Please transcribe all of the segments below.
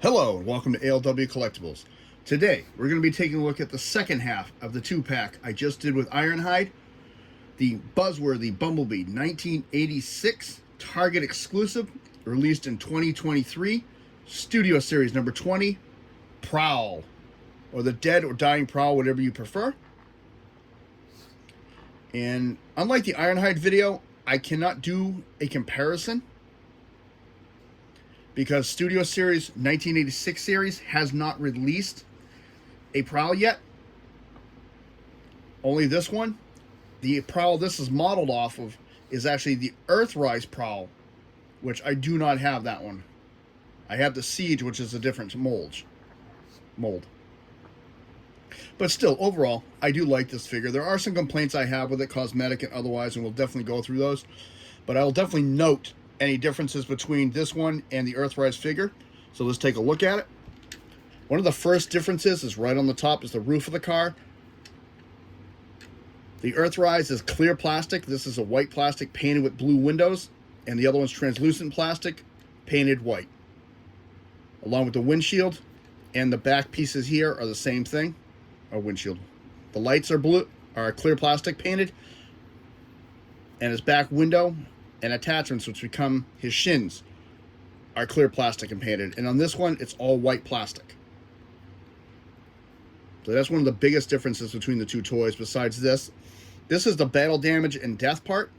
Hello and welcome to ALW Collectibles. Today we're going to be taking a look at the second half of the 2-pack I just did with Ironhide, the Buzzworthy Bumblebee 1986 Target exclusive, released in 2023, Studio Series number 20, Prowl, or the Dead or Dying Prowl, whatever you prefer. And unlike the Ironhide video, I cannot do a comparison because Studio Series 1986 series has not released a Prowl yet. Only this one. The Prowl this is modeled off of is actually the Earthrise Prowl, which I do not have that one. I have the Siege, which is a different mold. But still, overall, I do like this figure. There are some complaints I have with it, cosmetic and otherwise, and we'll definitely go through those. But I'll definitely note any differences between this one and the Earthrise figure. So let's take a look at it. One of the first differences is right on the top is the roof of the car. The Earthrise is clear plastic. This is a white plastic painted with blue windows, and the other one's translucent plastic painted white. Along with the windshield and the back pieces here are the same thing. Or windshield. The lights are blue, are clear plastic painted, and his back window and attachments, which become his shins, are clear plastic and painted. And on this one, it's all white plastic. So that's one of the biggest differences between the two toys. Besides this, this is the battle damage and death part.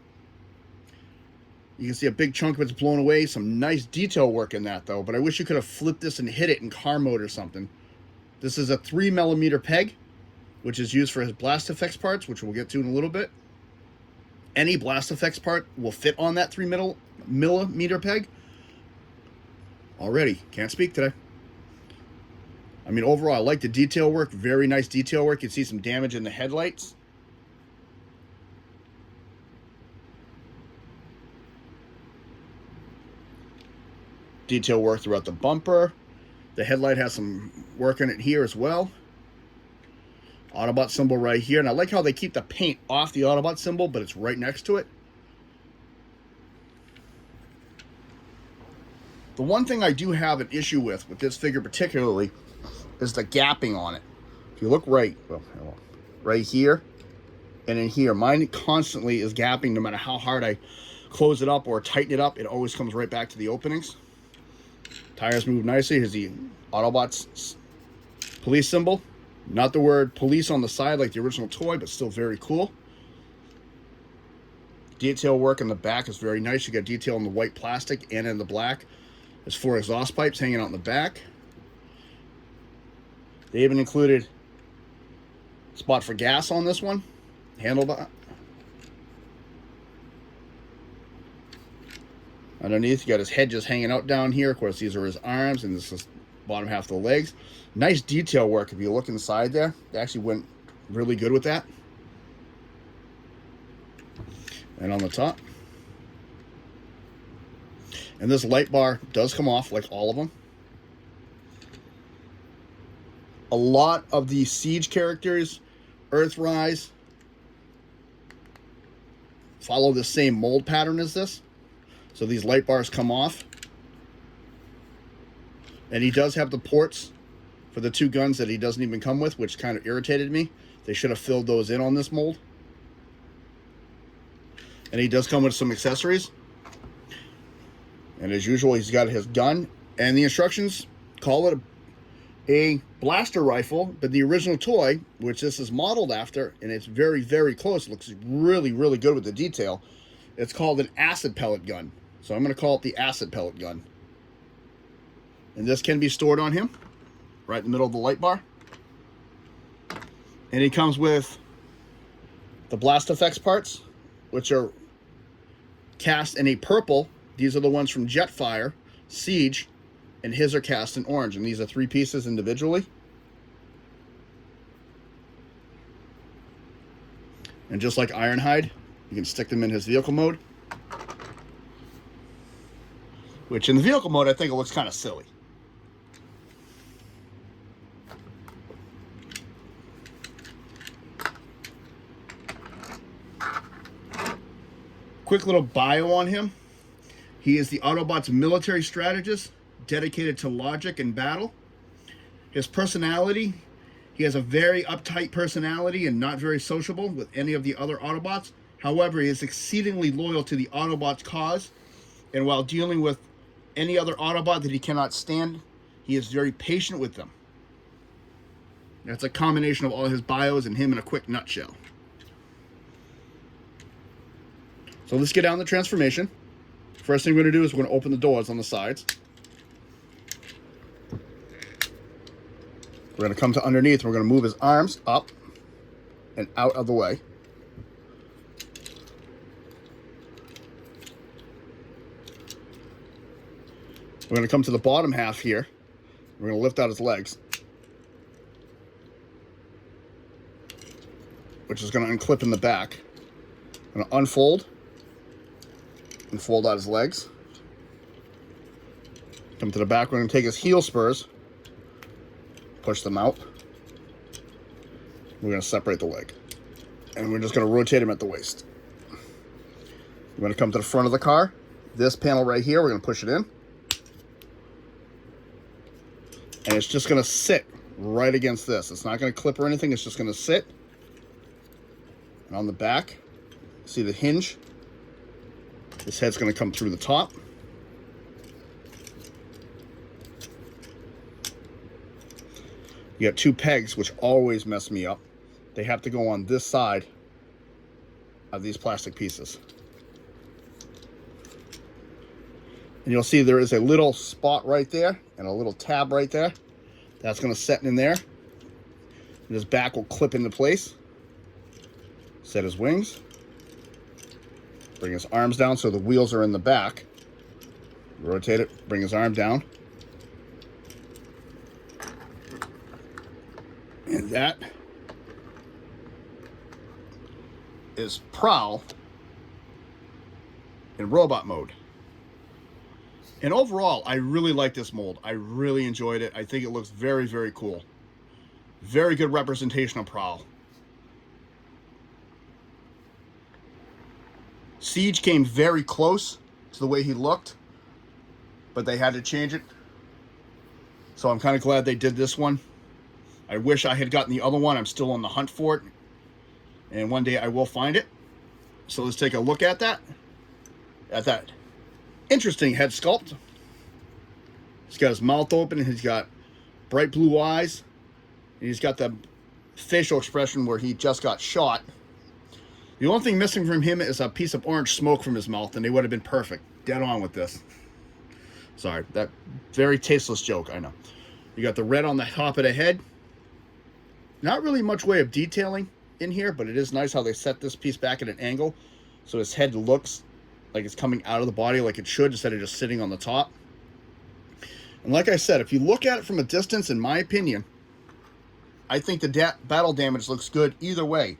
You can see a big chunk of it's blown away. Some nice detail work in that, though. But I wish you could have flipped this and hit it in car mode or something. This is a 3mm peg, which is used for his blast effects parts, which we'll get to in a little bit. Any blast effects part will fit on that 3mm peg. Already, can't speak today. I mean, overall, I like the detail work. Very nice detail work. You can see some damage in the headlights. Detail work throughout the bumper. The headlight has some work in it here as well. Autobot symbol right here. And I like how they keep the paint off the Autobot symbol, but it's right next to it. The one thing I do have an issue with this figure particularly is the gapping on it. If you look right here and in here, mine constantly is gapping. No matter how hard I close it up or tighten it up, it always comes right back to the openings. Tires move nicely. Here's the Autobots police symbol. Not the word police on the side like the original toy, but still very cool. Detail work in the back is very nice. You got detail in the white plastic and in the black. There's 4 exhaust pipes hanging out in the back. They even included a spot for gas on this one. Handlebar. Underneath, you got his head just hanging out down here. Of course, these are his arms, and this is the bottom half of the legs. Nice detail work. If you look inside there, they actually went really good with that. And on the top. And this light bar does come off like all of them. A lot of the Siege characters, Earthrise, follow the same mold pattern as this. So these light bars come off. And he does have the ports for the 2 guns that he doesn't even come with, which kind of irritated me. They should have filled those in on this mold. And he does come with some accessories. And as usual, he's got his gun. And the instructions call it a blaster rifle, but the original toy, which this is modeled after, and it's very, very close. It looks really, really good with the detail. It's called an acid pellet gun. So I'm going to call it the acid pellet gun. And this can be stored on him, right in the middle of the light bar. And he comes with the blast effects parts, which are cast in a purple. These are the ones from Jetfire, Siege, and his are cast in orange. And these are 3 pieces individually. And just like Ironhide, you can stick them in his vehicle mode. Which in the vehicle mode, I think it looks kind of silly. Quick little bio on him. He is the Autobots military strategist, dedicated to logic and battle. His personality, he has a very uptight personality and not very sociable with any of the other Autobots. However, he is exceedingly loyal to the Autobots' cause, and while dealing with any other Autobot that he cannot stand, he is very patient with them. That's a combination of all his bios and him in a quick nutshell. So let's get down the transformation. First thing we're going to do is we're going to open the doors on the sides. We're going to come to underneath. We're going to move his arms up and out of the way. We're going to come to the bottom half here. We're going to lift out his legs, which is going to unclip in the back. I'm going to unfold and fold out his legs. Come to the back. We're going to take his heel spurs, push them out. We're going to separate the leg, and we're just going to rotate him at the waist. We're going to come to the front of the car. This panel right here, we're going to push it in, and it's just going to sit right against this. It's not going to clip or anything. It's just going to sit. And on the back, see the hinge? This head's going to come through the top. You got two pegs, which always mess me up. They have to go on this side of these plastic pieces. And you'll see there is a little spot right there and a little tab right there. That's going to set in there. And his back will clip into place. Set his wings. Bring his arms down so the wheels are in the back. Rotate it, bring his arm down. And that is Prowl in robot mode. And overall, I really like this mold. I really enjoyed it. I think it looks very, very cool. Very good representation of Prowl. Siege came very close to the way he looked, but they had to change it. So I'm kind of glad they did this one. I wish I had gotten the other one. I'm still on the hunt for it, and one day I will find it. So let's take a look at that. At that interesting head sculpt. He's got his mouth open, and he's got bright blue eyes, and he's got the facial expression where he just got shot. The only thing missing from him is a piece of orange smoke from his mouth, and they would have been perfect. Dead on with this. Sorry, that very tasteless joke, I know. You got the red on the top of the head. Not really much way of detailing in here, but it is nice how they set this piece back at an angle so his head looks like it's coming out of the body like it should instead of just sitting on the top. And like I said, if you look at it from a distance, in my opinion, I think the battle damage looks good either way.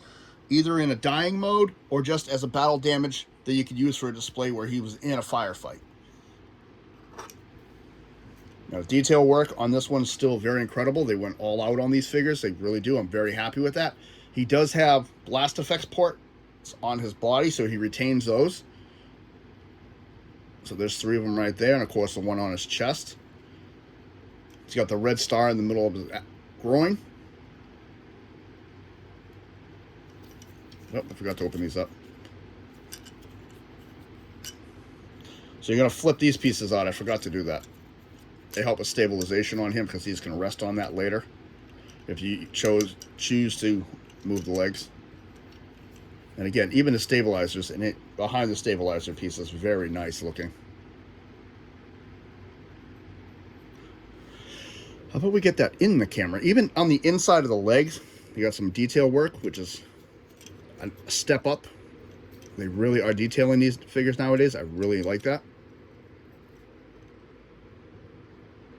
Either in a dying mode or just as a battle damage that you could use for a display where he was in a firefight. Now, detail work on this one is still very incredible. They went all out on these figures. They really do. I'm very happy with that. He does have blast effects ports on his body, so he retains those. So there's 3 of them right there, and of course the one on his chest. He's got the red star in the middle of his groin. Oh, I forgot to open these up. So you're going to flip these pieces out. I forgot to do that. They help with stabilization on him because he's going to rest on that later if you choose to move the legs. And again, even the stabilizers and it behind the stabilizer piece is very nice looking. How about we get that in the camera? Even on the inside of the legs, you got some detail work, which is a step up. They really are detailing these figures nowadays. I really like that.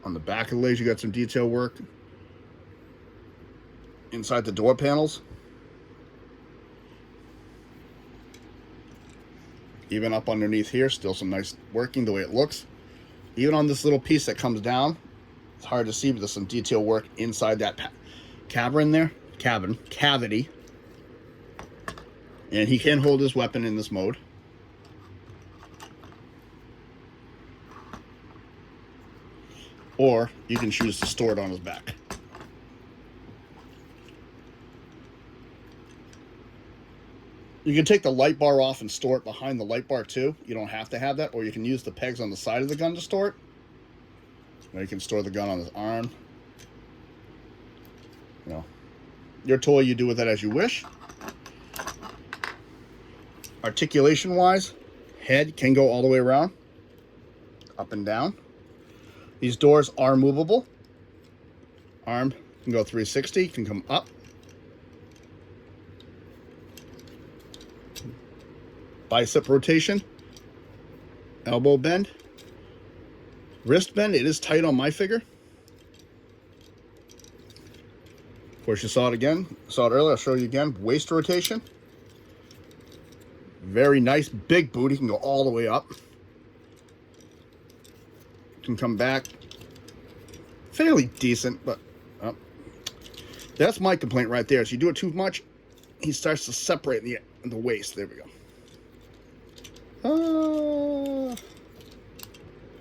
On the back of the legs, you got some detail work. Inside the door panels. Even up underneath here, still some nice working the way it looks. Even on this little piece that comes down, it's hard to see, but there's some detail work inside that cavity. And he can hold his weapon in this mode. or you can choose to store it on his back. You can take the light bar off and store it behind the light bar too. You don't have to have that, or you can use the pegs on the side of the gun to store it. Now you can store the gun on his arm. You know, your toy, you do with it as you wish. Articulation wise, head can go all the way around, up and down. These doors are movable. Arm can go 360, can come up. Bicep rotation, elbow bend, wrist bend. It is tight on my figure. Of course, you saw it earlier. I'll show you again. Waist rotation. Very nice, big booty. Can go all the way up. Can come back. Fairly decent, but that's my complaint right there. So you do it too much, he starts to separate in the waist. There we go.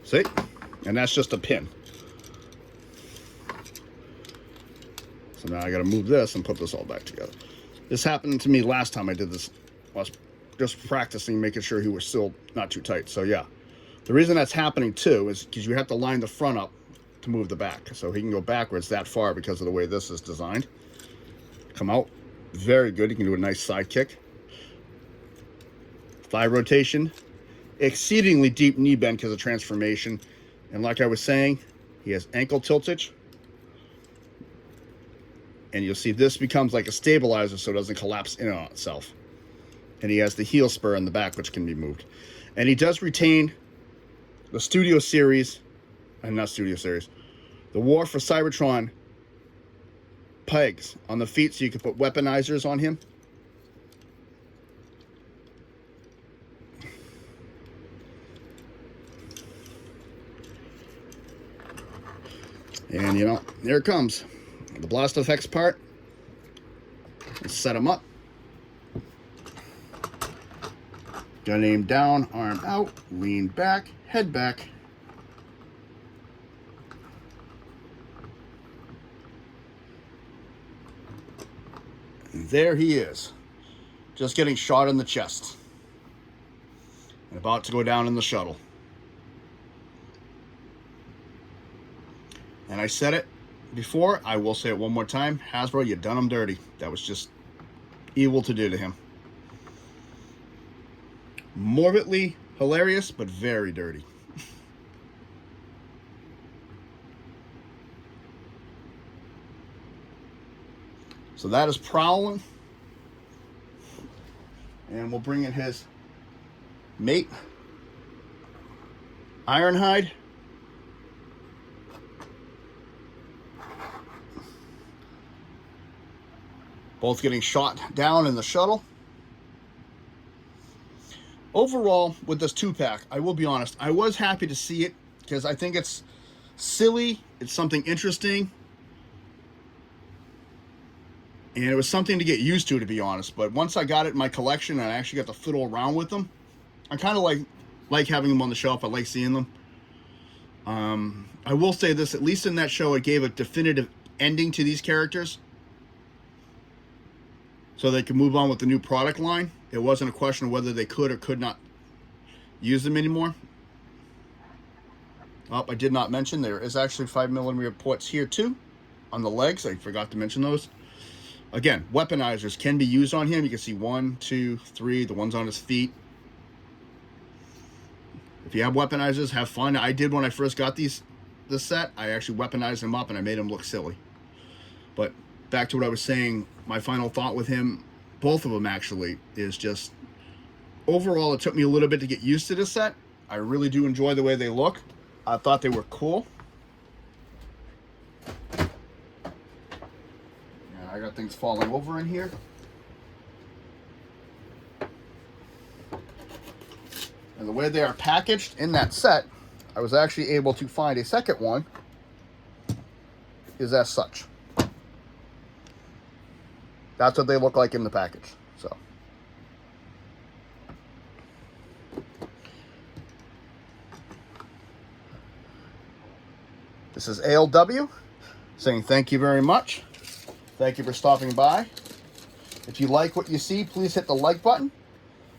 See? And that's just a pin. So now I got to move this and put this all back together. This happened to me last time I did this. I was just practicing, making sure he was still not too tight. So yeah, the reason that's happening too is because you have to line the front up to move the back. So he can go backwards that far because of the way this is designed. Come out. Very good. You can do a nice side kick. Thigh rotation, exceedingly deep knee bend because of transformation. And like I was saying, he has ankle tiltage. And you'll see this becomes like a stabilizer so it doesn't collapse in on itself. And he has the heel spur in the back, which can be moved. And he does retain the Studio Series, and not Studio Series, the War for Cybertron pegs on the feet so you can put weaponizers on him. And, you know, there it comes. The blast effects part. Let's set him up. Gun aim down, arm out, lean back, head back. And there he is. Just getting shot in the chest. And about to go down in the shuttle. And I said it before, I will say it one more time. Hasbro, you done him dirty. That was just evil to do to him. Morbidly hilarious, but very dirty. So that is Prowl. And we'll bring in his mate, Ironhide. Both getting shot down in the shuttle. Overall, with this 2-pack, I will be honest, I was happy to see it because I think it's silly. It's something interesting. And it was something to get used to be honest. But once I got it in my collection and I actually got to fiddle around with them, I kind of like having them on the shelf. I like seeing them. I will say this, at least in that show, it gave a definitive ending to these characters. So they could move on with the new product line. It wasn't a question of whether they could or could not use them anymore. Oh, I did not mention there is actually 5mm ports here too on the legs. I forgot to mention those. Again, weaponizers can be used on him. You can see 1, 2, 3, the ones on his feet. If you have weaponizers, have fun. I did when I first got this set. I actually weaponized him up and I made him look silly. But back to what I was saying, my final thought with him, both of them actually, is just overall it took me a little bit to get used to this set. I really do enjoy the way they look. I thought they were cool. Yeah, I got things falling over in here. And the way they are packaged in that set, I was actually able to find a second one, is as such. That's what they look like in the package. So This is ALW saying thank you very much. Thank you for stopping by. If you like what you see, please hit the like button.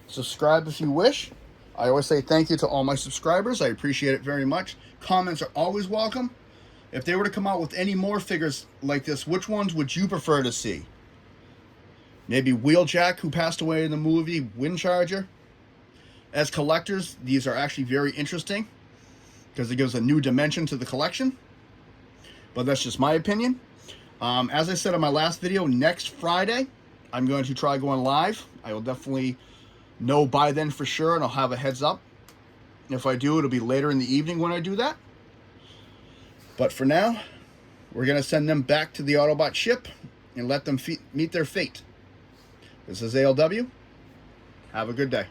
Subscribe if you wish. I always say thank you to all my subscribers. I appreciate it very much. Comments are always welcome. If they were to come out with any more figures like this, which ones would you prefer to see? Maybe Wheeljack, who passed away in the movie, Windcharger. As collectors, these are actually very interesting because it gives a new dimension to the collection. But that's just my opinion. As I said in my last video, next Friday, I'm going to try going live. I will definitely know by then for sure, and I'll have a heads up. If I do, it'll be later in the evening when I do that. But for now, we're going to send them back to the Autobot ship and let them meet their fate. This is ALW. Have a good day.